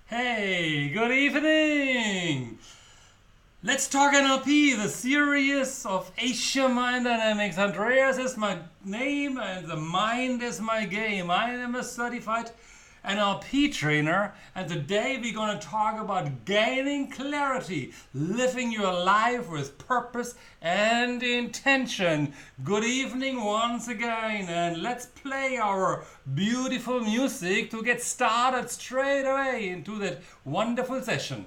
Hey, good evening! Let's talk NLP, the series of Asia Mind Dynamics. Andreas is my name and the mind is my game. I am a certified NLP trainer, and today we're going to talk about gaining clarity, living your life with purpose and intention. Good evening once again, and let's play our beautiful music to get started straight away into that wonderful session.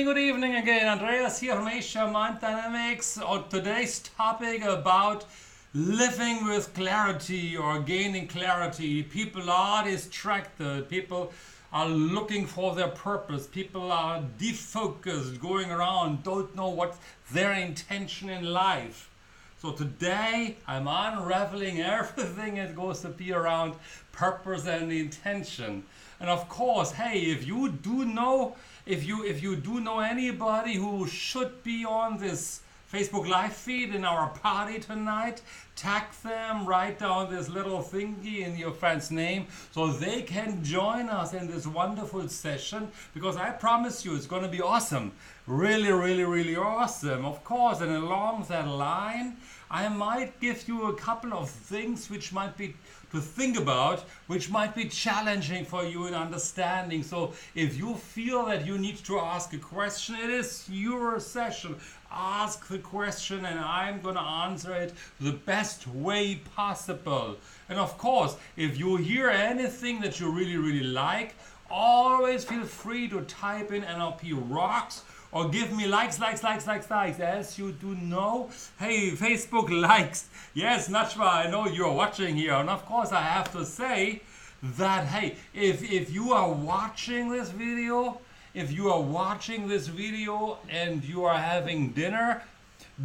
Good evening again. Andreas here from Asia Mind Dynamics. On today's topic about living with clarity or gaining clarity. People are distracted. People are looking for their purpose. People are defocused, going around, don't know what's their intention in life. So today I'm unraveling everything that goes to be around purpose and intention. And of course, hey, if you do know anybody who should be on this Facebook live feed in our party tonight, tag them, write down this little thingy in your friend's name so they can join us in this wonderful session, because I promise you it's going to be awesome. Really awesome. Of course, and along that line, I might give you a couple of things which might be to think about, which might be challenging for you in understanding. So if you feel that you need to ask a question, it is your session. Ask the question and I'm going to answer it the best way possible. And of course, if you hear anything that you really like, always feel free to type in NLP rocks or give me likes. As you do know, hey, Facebook likes. Yes, Nachma, I know you're watching here. And of course, I have to say that, hey, if you are watching this video, and you are having dinner,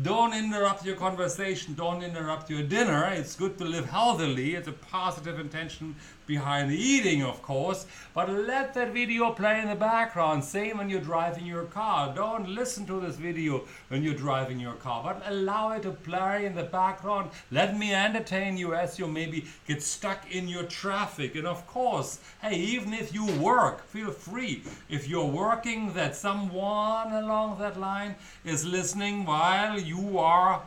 don't interrupt your conversation, don't interrupt your dinner. It's good to live healthily. It's a positive intention behind the eating, of course. But let that video play in the background. Same when you're driving your car. Don't listen to this video when you're driving your car, but allow it to play in the background. Let me entertain you as you maybe get stuck in your traffic. And of course, hey, even if you work, feel free. If you're working, that someone along that line is listening while you are,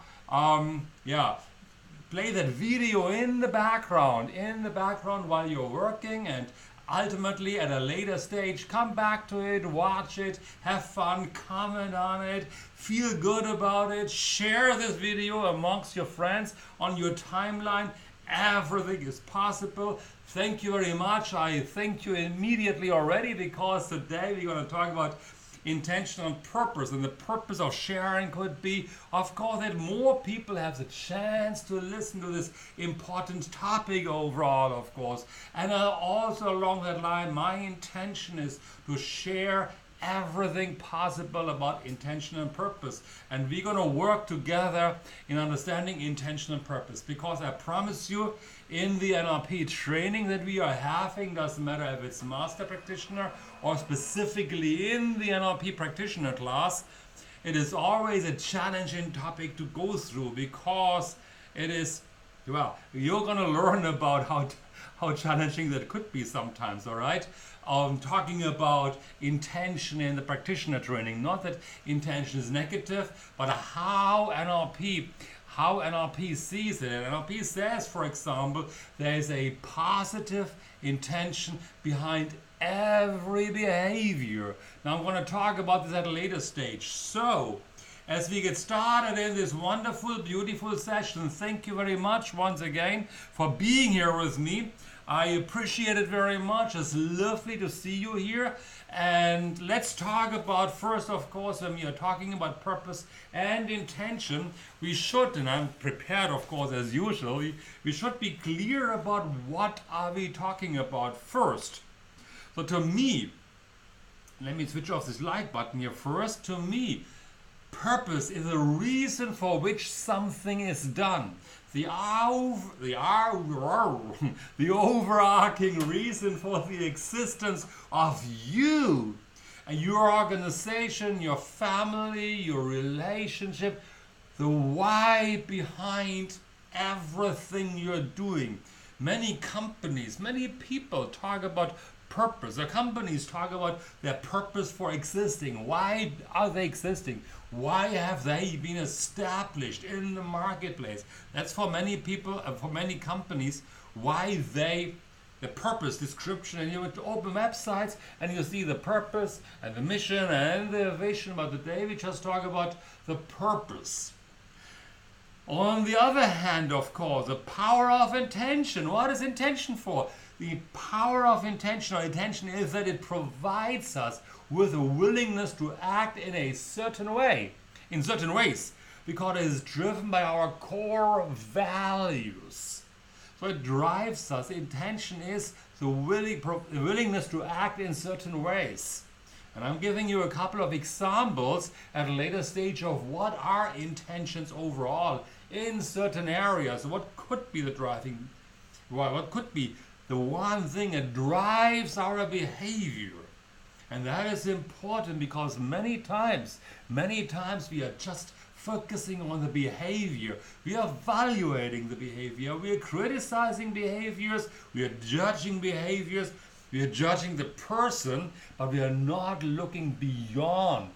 play that video in the background while you're working, and ultimately at a later stage come back to it, watch it, have fun, comment on it, feel good about it, share this video amongst your friends on your timeline. Everything is possible. Thank you very much. I thank you immediately already, because today we're going to talk about intentional purpose, and the purpose of sharing could be, of course, that more people have the chance to listen to this important topic overall, of course. And also along that line, my intention is to share everything possible about intention and purpose, and we're going to work together in understanding intention and purpose, because I promise you, in the NLP training that we are having, doesn't matter if it's master practitioner or specifically in the NLP practitioner class, it is always a challenging topic to go through, because it is, well, you're going to learn about how challenging that could be sometimes, all right? Talking about intention in the practitioner training, not that intention is negative, but how NLP sees it. And NLP says, for example, there is a positive intention behind every behavior. Now I'm going to talk about this at a later stage. So, as we get started in this wonderful, beautiful session, thank you very much once again for being here with me. I appreciate it very much. It's lovely to see you here. And let's talk about first, of course, when we are talking about purpose and intention, we should, and I'm prepared, of course, as usual, we should be clear about what are we talking about first. So to me, let me switch off this like button here first. To me, purpose is a reason for which something is done. The overarching reason for the existence of you and your organization, your family, your relationship, the why behind everything you're doing. Many companies, many people talk about purpose. The companies talk about their purpose for existing. Why are they existing? Why have they been established in the marketplace? That's for many people, for many companies, why the purpose description. And you would open websites and you see the purpose and the mission and the vision. But today we just talk about the purpose. On the other hand, of course, the power of intention. What is intention for? The power of intention or intention is that it provides us with a willingness to act in a certain way, in certain ways, because it is driven by our core values. So it drives us. Intention is the willingness to act in certain ways. And I'm giving you a couple of examples at a later stage of what are intentions overall in certain areas. What could be the driving, what could be the one thing that drives our behavior. And that is important because many times we are just focusing on the behavior. We are evaluating the behavior. We are criticizing behaviors. We are judging behaviors. We are judging the person, but we are not looking beyond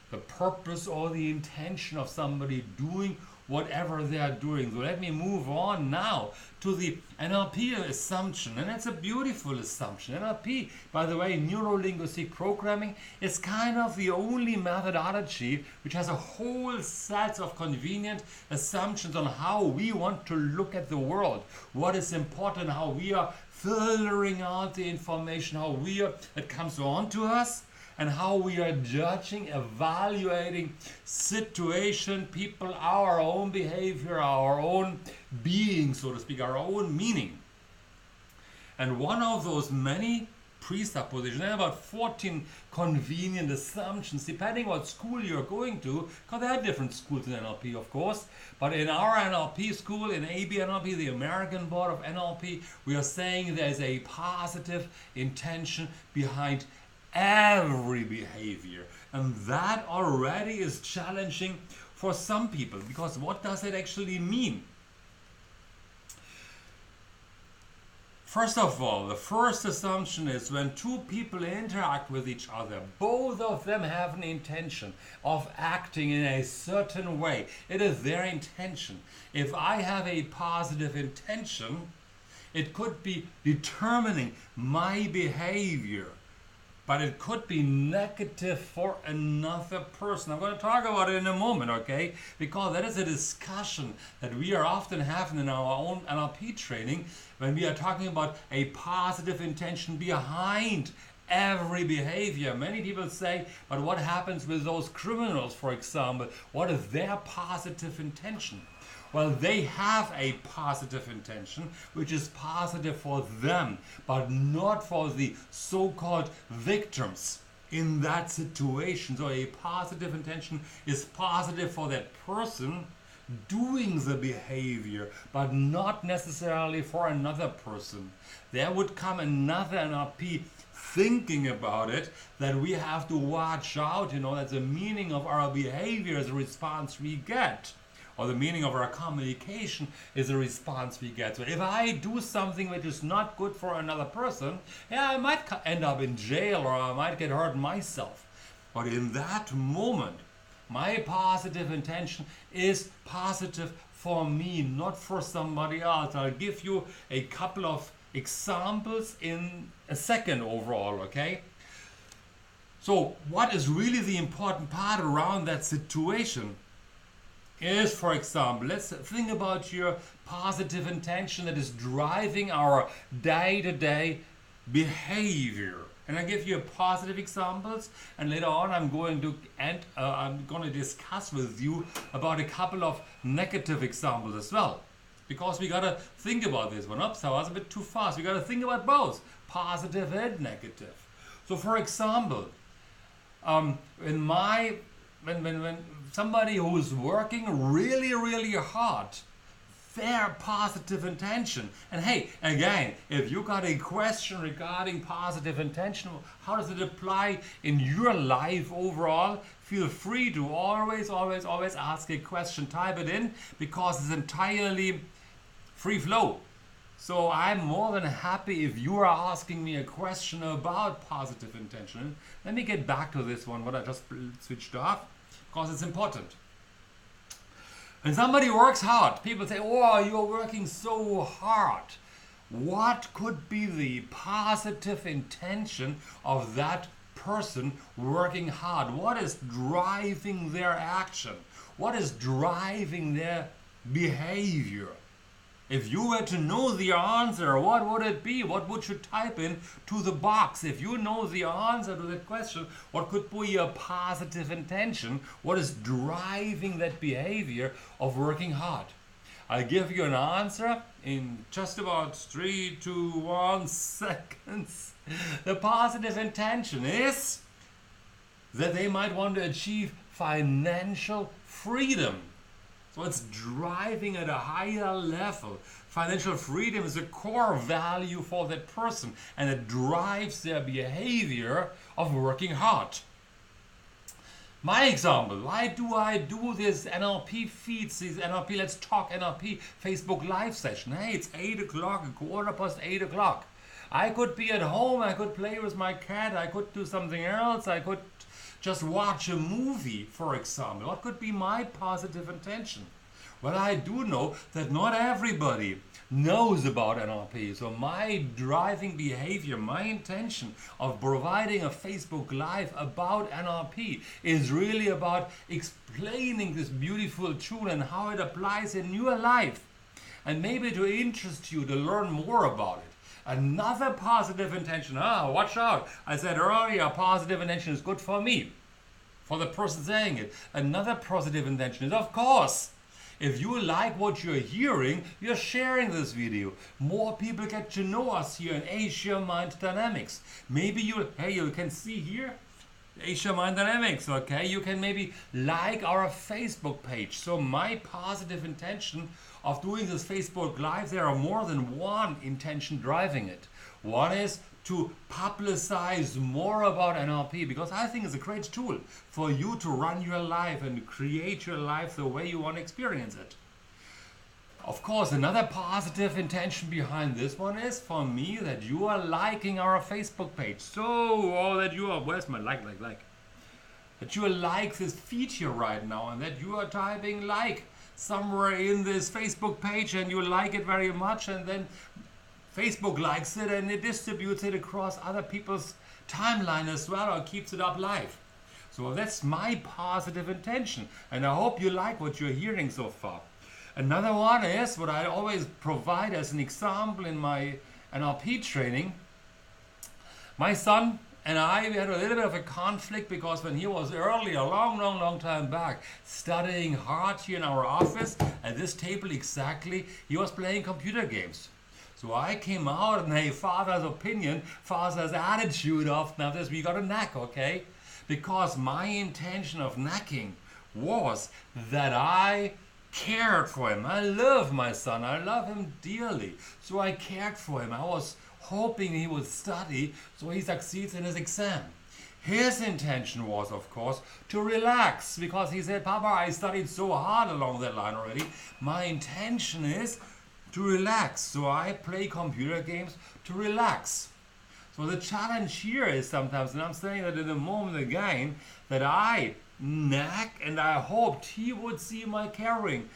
the purpose or the intention of somebody doing whatever they are doing. So let me move on now to the NLP assumption, and it's a beautiful assumption. NLP, by the way, neuro-linguistic programming, is kind of the only methodology which has a whole set of convenient assumptions on how we want to look at the world, what is important, how we are filtering out the information, how it comes on to us, and how we are judging, evaluating situation, people, our own behavior, our own being, so to speak, our own meaning. And one of those many presuppositions, and about 14 convenient assumptions, depending what school you're going to, because there are different schools in NLP, of course, but in our NLP school, in AB NLP, the American Board of NLP, we are saying there's a positive intention behind every behavior, and that already is challenging for some people, because what does it actually mean? First of all, the first assumption is when two people interact with each other, both of them have an intention of acting in a certain way. It is their intention. If I have a positive intention, it could be determining my behavior, but it could be negative for another person. I'm going to talk about it in a moment, okay? Because that is a discussion that we are often having in our own NLP training when we are talking about a positive intention behind every behavior. Many people say, but what happens with those criminals, for example? What is their positive intention? Well, they have a positive intention, which is positive for them, but not for the so-called victims in that situation. So a positive intention is positive for that person doing the behavior, but not necessarily for another person. There would come another NLP thinking about it, that we have to watch out, that the meaning of our behavior is a response we get. Or the meaning of our communication is a response we get. So if I do something which is not good for another person, I might end up in jail or I might get hurt myself. But in that moment, my positive intention is positive for me, not for somebody else. I'll give you a couple of examples in a second overall, okay? So what is really the important part around that situation is, for example, let's think about your positive intention that is driving our day-to-day behavior. And I give you positive examples, and later on I'm going to discuss with you about a couple of negative examples as well, because we gotta think about this one. Oops, I was a bit too fast. We gotta think about both positive and negative. So, for example, when somebody who is working really hard, their positive intention. And hey, again, if you got a question regarding positive intention, how does it apply in your life overall? Feel free to always ask a question, type it in, because it's entirely free flow. So I'm more than happy if you are asking me a question about positive intention. Let me get back to this one, what I just switched off, because it's important. When somebody works hard, people say, oh, you're working so hard. What could be the positive intention of that person working hard? What is driving their action? What is driving their behavior? If you were to know the answer, what would it be? What would you type in to the box? If you know the answer to that question, what could be a positive intention? What is driving that behavior of working hard? I'll give you an answer in just about 3, 2, 1 seconds. The positive intention is that they might want to achieve financial freedom. So it's driving at a higher level. Financial freedom is a core value for that person, and it drives their behavior of working hard. My example, why do I do this NLP feeds, these NLP Let's Talk NLP Facebook live session? Hey, it's 8 o'clock, 8:15. I could be at home, I could play with my cat, I could do something else, I could just watch a movie, for example. What could be my positive intention? Well, I do know that not everybody knows about NLP. So my driving behavior, my intention of providing a Facebook Live about NLP is really about explaining this beautiful tool and how it applies in your life. And maybe to interest you to learn more about it. Another positive intention, watch out. I said earlier, positive intention is good for me, for the person saying it. Another positive intention is, of course, if you like what you're hearing, you're sharing this video. More people get to know us here in Asia Mind Dynamics. Maybe you can see here, Asia Mind Dynamics, okay? You can maybe like our Facebook page. So my positive intention of doing this Facebook Live, there are more than one intention driving it. One is to publicize more about NLP, because I think it's a great tool for you to run your life and create your life the way you want to experience it. Of course, another positive intention behind this one is for me that you are liking our Facebook page. That you are, where's my like? That you like this feed here right now, and that you are typing like somewhere in this Facebook page and you like it very much, and then Facebook likes it and it distributes it across other people's timeline as well, or keeps it up live. So that's my positive intention, and I hope you like what you're hearing so far. Another one is what I always provide as an example in my NLP training. My son and I, we had a little bit of a conflict, because when he was early, a long time back, studying hard here in our office, at this table exactly, he was playing computer games. So I came out and, hey, father's opinion, father's attitude of, now this, we got a knack, okay? Because my intention of knacking was that I cared for him. I love my son, I love him dearly. So I cared for him. I was hoping he would study so he succeeds in his exam. His intention was, of course, to relax, because he said, Papa, I studied so hard along that line already. My intention is to relax, so I play computer games to relax. So the challenge here is sometimes, and I'm saying that in a moment again, that I knack and I hoped he would see my caring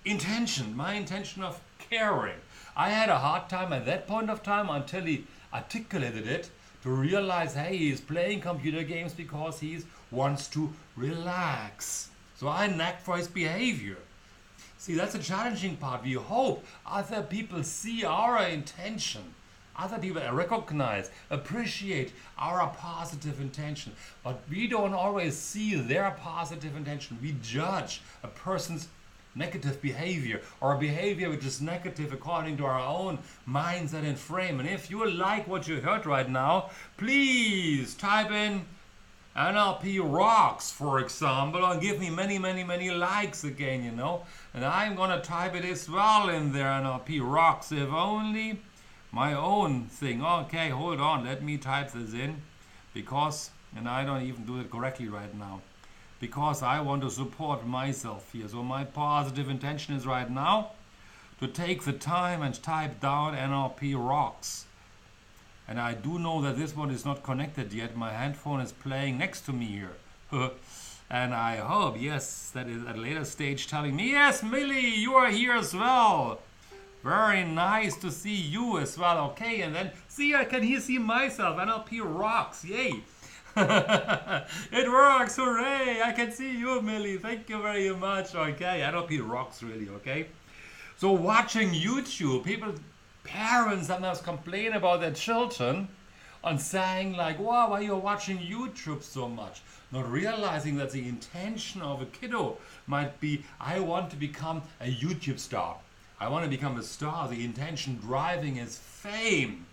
intention, my intention of caring. I had a hard time at that point of time until he articulated it, to realize, hey, he's playing computer games because he wants to relax. So I knack for his behavior. See, that's a challenging part. We hope other people see our intention. Other people recognize, appreciate our positive intention. But we don't always see their positive intention. We judge a person's negative behavior, or a behavior which is negative according to our own mindset and frame. And if you like what you heard right now, please type in NLP rocks, for example, and give me many likes again, you know. And I'm gonna type it as well in there, NLP rocks, if only my own thing. Okay, hold on, let me type this in, because, and I don't even do it correctly right now, because I want to support myself here. So my positive intention is right now to take the time and type down NLP rocks. And I do know that this one is not connected yet. My handphone is playing next to me here. And I hope, yes, that is at a later stage telling me, yes, Millie, you are here as well. Very nice to see you as well. Okay, and then see, I can here see myself. NLP rocks, yay. It works, hooray. I can see you, Millie. Thank you very much. Okay, NLP rocks really, okay. So watching YouTube, parents sometimes complain about their children on saying like, wow, why you're watching YouTube so much? Not realizing that the intention of a kiddo might be, I want to become a YouTube star. I want to become a star. The intention driving is fame.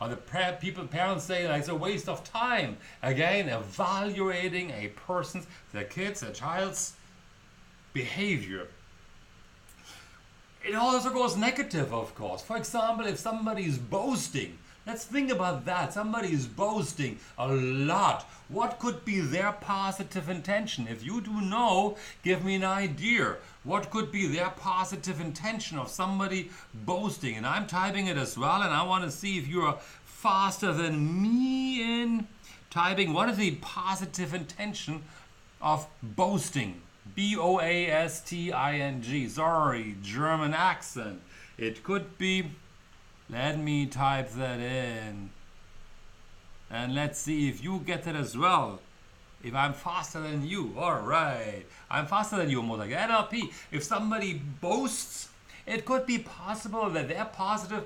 Or the parents say like, it's a waste of time. Again, evaluating a person's, their kids, their child's behavior. It also goes negative, of course. For example, if somebody is boasting, let's think about that. Somebody is boasting a lot. What could be their positive intention? If you do know, give me an idea. What could be their positive intention of somebody boasting? And I'm typing it as well, and I want to see if you're faster than me in typing. What is the positive intention of boasting? B-O-A-S-T-I-N-G. Sorry, German accent. It could be, let me type that in. And let's see if you get it as well. If I'm faster than you. All right. I'm faster than you, more like NLP. If somebody boasts, it could be possible that their positive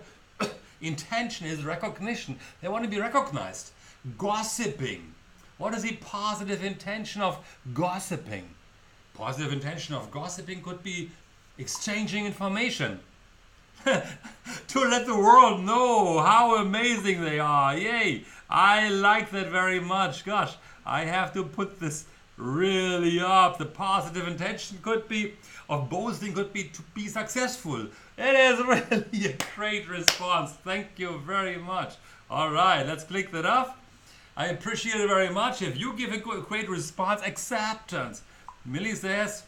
intention is recognition. They want to be recognized. Gossiping. What is the positive intention of gossiping? Positive intention of gossiping could be exchanging information. To let the world know how amazing they are. Yay! I like that very much. Gosh, I have to put this really up. The positive intention could be of boasting could be to be successful. It is really a great response. Thank you very much. All right, let's click that off. I appreciate it very much. If you give a great response, acceptance. Millie says,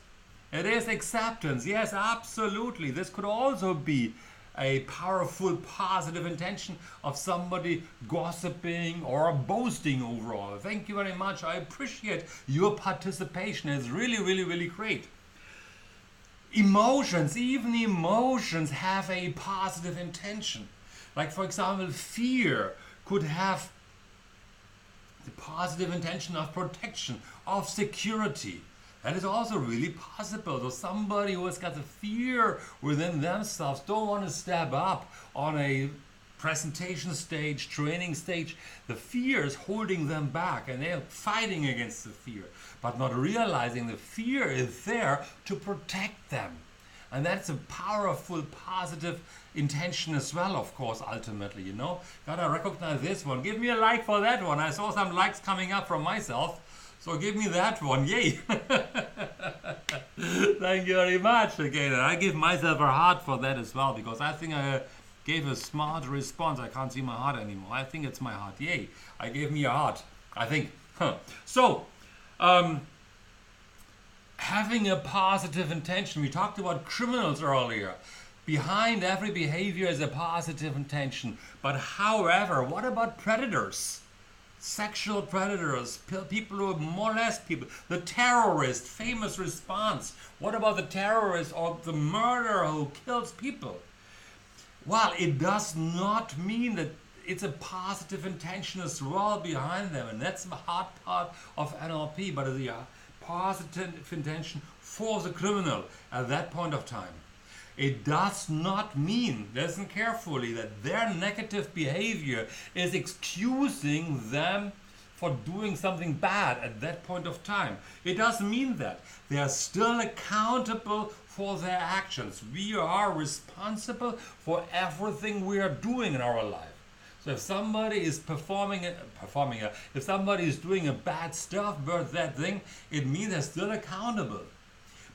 it is acceptance. Yes, absolutely. This could also be a powerful positive intention of somebody gossiping or boasting overall. Thank you very much. I appreciate your participation. It's really great. Emotions, even emotions have a positive intention. Like for example, fear could have the positive intention of protection, of security. That is also really possible. So somebody who has got the fear within themselves don't want to step up on a presentation stage, training stage. The fear is holding them back and they're fighting against the fear, but not realizing the fear is there to protect them. And that's a powerful, positive intention as well, of course, ultimately, you know. Gotta recognize this one. Give me a like for that one. I saw some likes coming up from myself. So give me that one, yay! Thank you very much again. And I give myself a heart for that as well, because I think I gave a smart response. I can't see my heart anymore. I think it's my heart, yay! I gave me a heart, I think. So, having a positive intention. We talked about criminals earlier. Behind every behavior is a positive intention. But however, what about predators? Sexual predators, people who molest people, the terrorist, famous response. What about the terrorist or the murderer who kills people? Well, it does not mean that it's a positive intention as well behind them, and that's the hard part of NLP, but it's a positive intention for the criminal at that point of time. It does not mean, listen carefully, that their negative behavior is excusing them for doing something bad at that point of time. It doesn't mean that. They are still accountable for their actions. We are responsible for everything we are doing in our life. So if somebody is if somebody is doing a bad stuff about that thing, it means they're still accountable.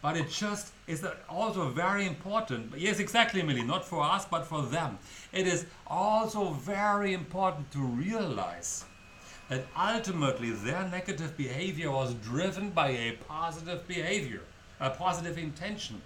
But it just is also very important. Yes, exactly, Millie. Not for us, but for them. It is also very important to realize that ultimately their negative behavior was driven by a positive behavior, a positive intention.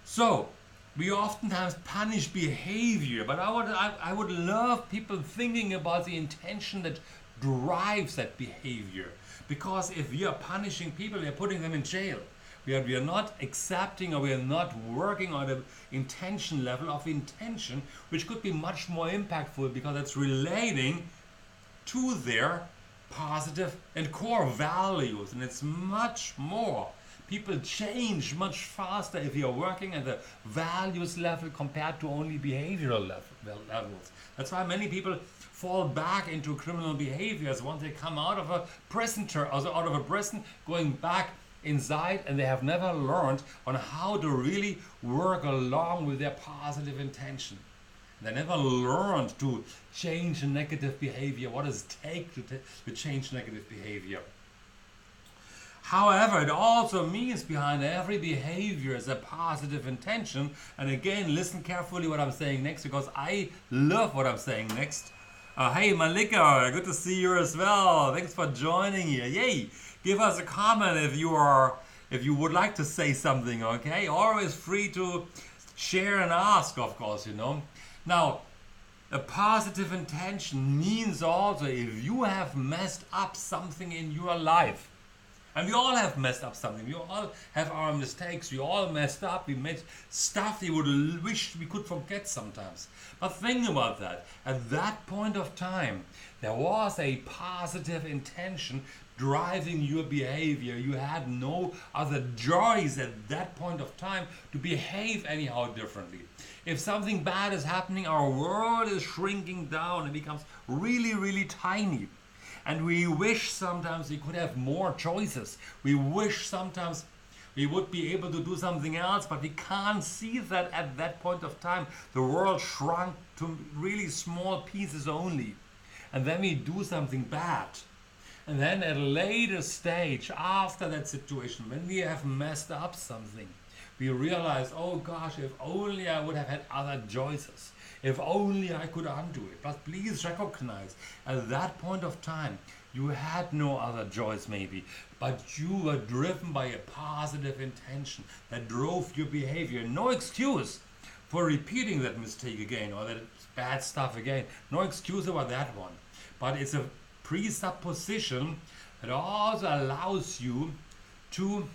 So we oftentimes punish behavior, but I would love people thinking about the intention that drives that behavior. Because if we are punishing people, we are putting them in jail. We are not accepting, or we are not working on the intention level of intention, which could be much more impactful because it's relating to their positive and core values, and it's much more. People change much faster if you are working at the values level compared to only behavioral levels. That's why many people fall back into criminal behaviors once they come out of a prison going back inside, and they have never learned on how to really work along with their positive intention. They never learned to change a negative behavior, what does it take to change negative behavior. However, it also means behind every behavior is a positive intention. And again, listen carefully what I'm saying next, because I love what I'm saying next. Hey Malika, good to see you as well. Thanks for joining here. Yay! Give us a comment if you would like to say something, okay? Always free to share and ask, of course, you know. Now, a positive intention means also if you have messed up something in your life, and we all have messed up something, we all have our mistakes, we all messed up, we made stuff we would wish we could forget sometimes. But think about that. At that point of time, there was a positive intention driving your behavior. You had no other choice at that point of time to behave anyhow differently. If something bad is happening, our world is shrinking down and becomes really, really tiny. And we wish sometimes we could have more choices. We wish sometimes we would be able to do something else, but we can't see that at that point of time. The world shrunk to really small pieces only. And then we do something bad. And then at a later stage, after that situation, when we have messed up something, we realize, oh gosh, if only I would have had other choices. If only I could undo it. But please recognize, at that point of time, you had no other choice maybe, but you were driven by a positive intention that drove your behavior. No excuse for repeating that mistake again or that bad stuff again. No excuse about that one. But it's a presupposition that also allows you to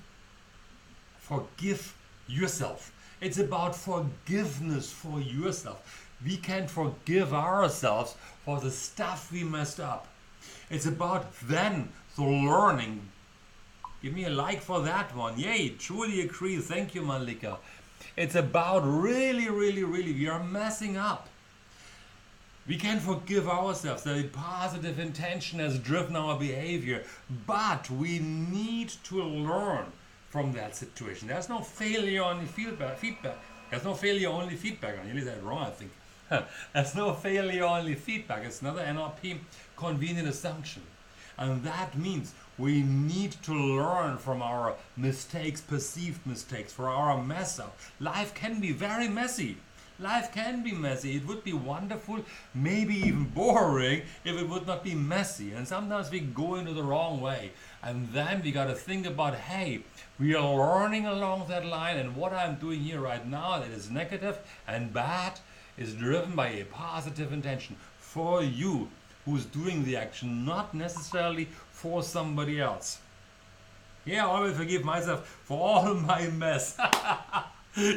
forgive yourself. It's about forgiveness for yourself. We can forgive ourselves for the stuff we messed up. It's about then the learning. Give me a like for that one. Yay, truly agree. Thank you, Malika. It's about really, we are messing up. We can forgive ourselves. The positive intention has driven our behavior, but we need to learn from that situation. There's no failure, only feedback. There's no failure, only feedback. I nearly said it wrong, I think. There's no failure, only feedback. It's another NLP convenient assumption. And that means we need to learn from our mistakes, perceived mistakes, for our mess up. Life can be very messy. Life can be messy. It would be wonderful, maybe even boring, if it would not be messy. And sometimes we go into the wrong way. And then we got to think about, hey, we are learning along that line, and what I'm doing here right now that is negative and bad is driven by a positive intention for you who's doing the action, not necessarily for somebody else. Yeah, I always forgive myself for all my mess.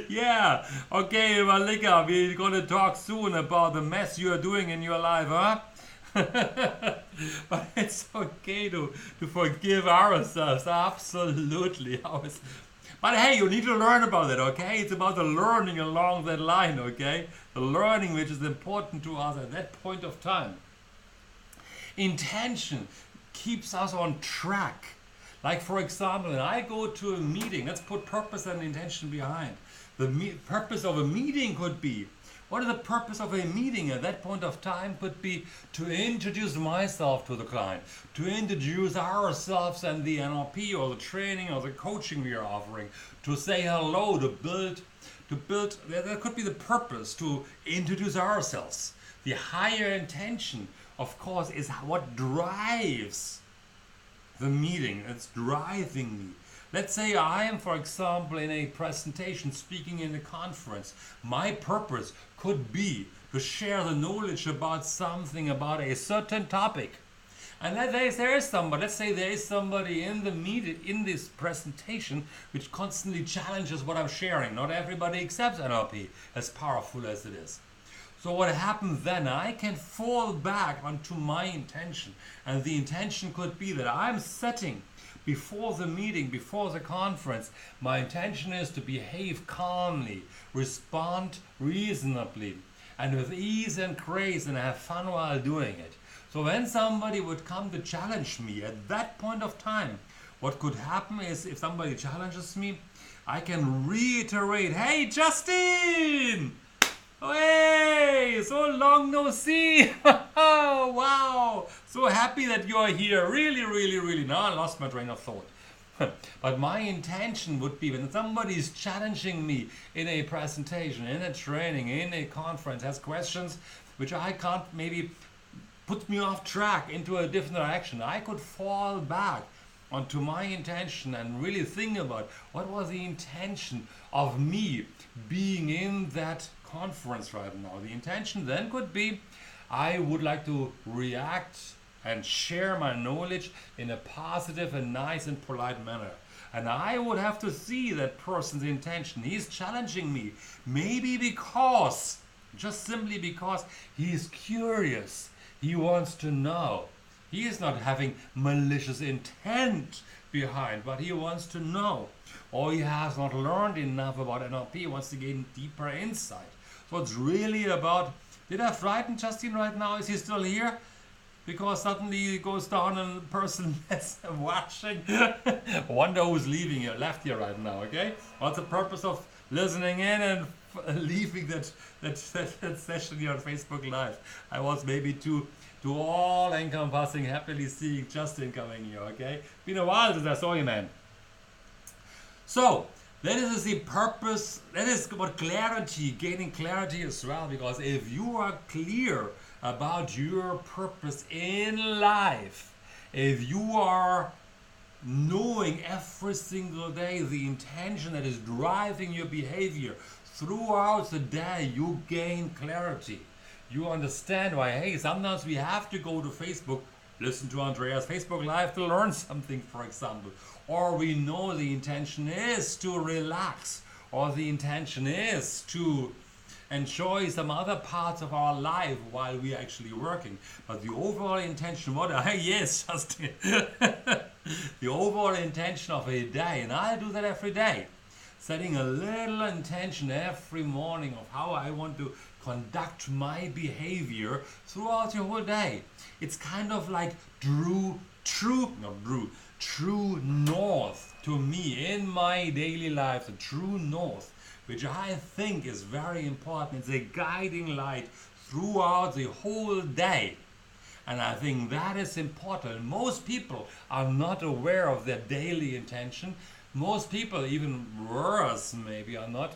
Yeah, okay, Malika, we're going to talk soon about the mess you're doing in your life, huh? But it's okay to forgive ourselves, absolutely. But hey, you need to learn about it, okay? It's about the learning along that line, okay? The learning which is important to us at that point of time. Intention keeps us on track. Like for example, when I go to a meeting, let's put purpose and intention behind. The purpose of a meeting could be, what is the purpose of a meeting at that point of time? Could be to introduce myself to the client, to introduce ourselves and the NLP or the training or the coaching we are offering, to say hello, to build, that could be the purpose, to introduce ourselves. The higher intention, of course, is what drives the meeting. It's driving me. Let's say I am, for example, in a presentation, speaking in a conference. My purpose could be to share the knowledge about something, about a certain topic. And let's say there is somebody in the meeting, in this presentation, which constantly challenges what I'm sharing. Not everybody accepts NLP, as powerful as it is. So what happens then, I can fall back onto my intention. And the intention could be that I'm setting before the meeting, before the conference, my intention is to behave calmly, respond reasonably, and with ease and grace, and have fun while doing it. So when somebody would come to challenge me at that point of time, what could happen is if somebody challenges me, I can reiterate, "Hey Justin! Hey, so long no see. Wow, so happy that you're here. Really. Now I lost my train of thought." But my intention would be when somebody is challenging me in a presentation, in a training, in a conference, has questions which I can't, maybe put me off track into a different direction, I could fall back onto my intention and really think about what was the intention of me being in that conference right now. The intention then could be, I would like to react and share my knowledge in a positive and nice and polite manner. And I would have to see that person's intention. He's challenging me, maybe because, just simply because he's curious. He wants to know. He is not having malicious intent behind, but he wants to know. Or he has not learned enough about NLP, he wants to gain deeper insight. So it's really about, did I frighten Justin right now? Is he still here? Because suddenly he goes down and the person is watching. Wonder who's leaving here, left here right now, okay? What's the purpose of listening in and leaving that session here on Facebook Live? I was maybe too all-encompassing, happily seeing Justin coming here, okay? Been a while since I saw you, man. So, that is the purpose, that is about clarity, gaining clarity as well, because if you are clear about your purpose in life, if you are knowing every single day the intention that is driving your behavior throughout the day, you gain clarity. You understand why, hey, sometimes we have to go to Facebook, listen to Andreas Facebook Live to learn something, for example. Or we know the intention is to relax, or the intention is to enjoy some other parts of our life while we are actually working. But the overall intention, yes, Justin. The overall intention of a day, and I do that every day, setting a little intention every morning of how I want to conduct my behavior throughout the whole day. It's kind of like true north to me in my daily life, the true north, which I think is very important. It's a guiding light throughout the whole day. And I think that is important. Most people are not aware of their daily intention. Most people, even worse maybe, are not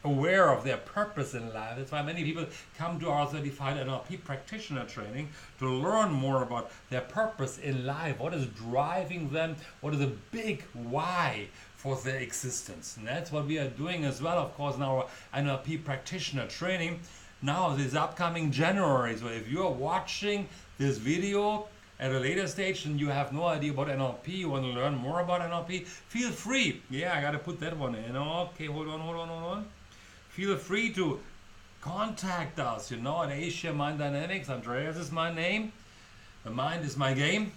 aware of their purpose in life. That's why many people come to our Certified NLP Practitioner Training to learn more about their purpose in life. What is driving them? What is the big why for their existence? And that's what we are doing as well, of course, in our NLP Practitioner Training. Now, this upcoming January. So if you are watching this video at a later stage and you have no idea about NLP, you want to learn more about NLP, feel free. Yeah, I got to put that one in. Okay, hold on. Feel free to contact us, at Asia Mind Dynamics. Andreas is my name. The mind is my game.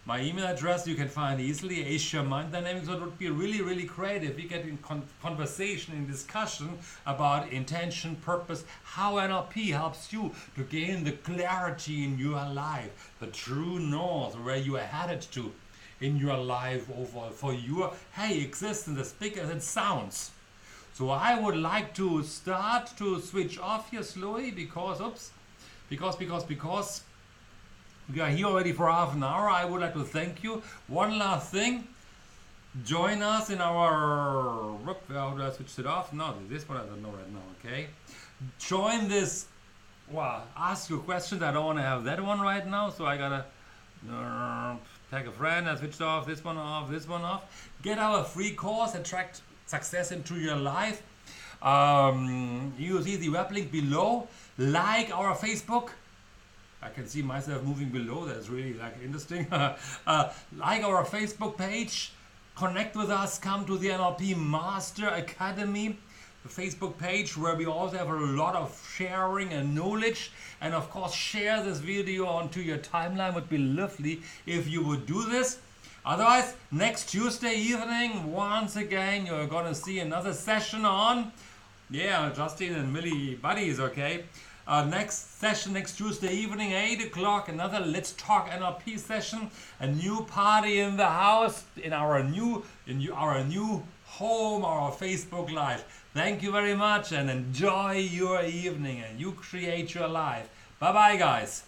My email address you can find easily, Asia Mind Dynamics. So it would be really, really great if we get in conversation, in discussion about intention, purpose, how NLP helps you to gain the clarity in your life, the true north, where you are headed to in your life overall, for your, hey, existence as big as it sounds. So I would like to start to switch off here slowly because we are here already for half an hour. I would like to thank you. One last thing. Join us in our... How do I switch it off? No, this one I don't know right now, okay? Join this... Well, ask your questions. I don't want to have that one right now, so I gotta... tag a friend. I switched off, this one off, this one off. Get our free course, Attract Success into Your Life. You see the web link below. Like our Facebook. I can see myself moving below. That's really interesting. Like our Facebook page, connect with us, come to the NLP Master Academy, the Facebook page where we also have a lot of sharing and knowledge. And of course, share this video onto your timeline. Would be lovely if you would do this. Otherwise, next Tuesday evening, once again, you're gonna see another session on, Justin and Millie buddies, okay? Next session next Tuesday evening, 8 o'clock, another Let's Talk NLP session, a new party in the house, in our new home, our Facebook Live. Thank you very much and enjoy your evening, and you create your life. Bye bye, guys.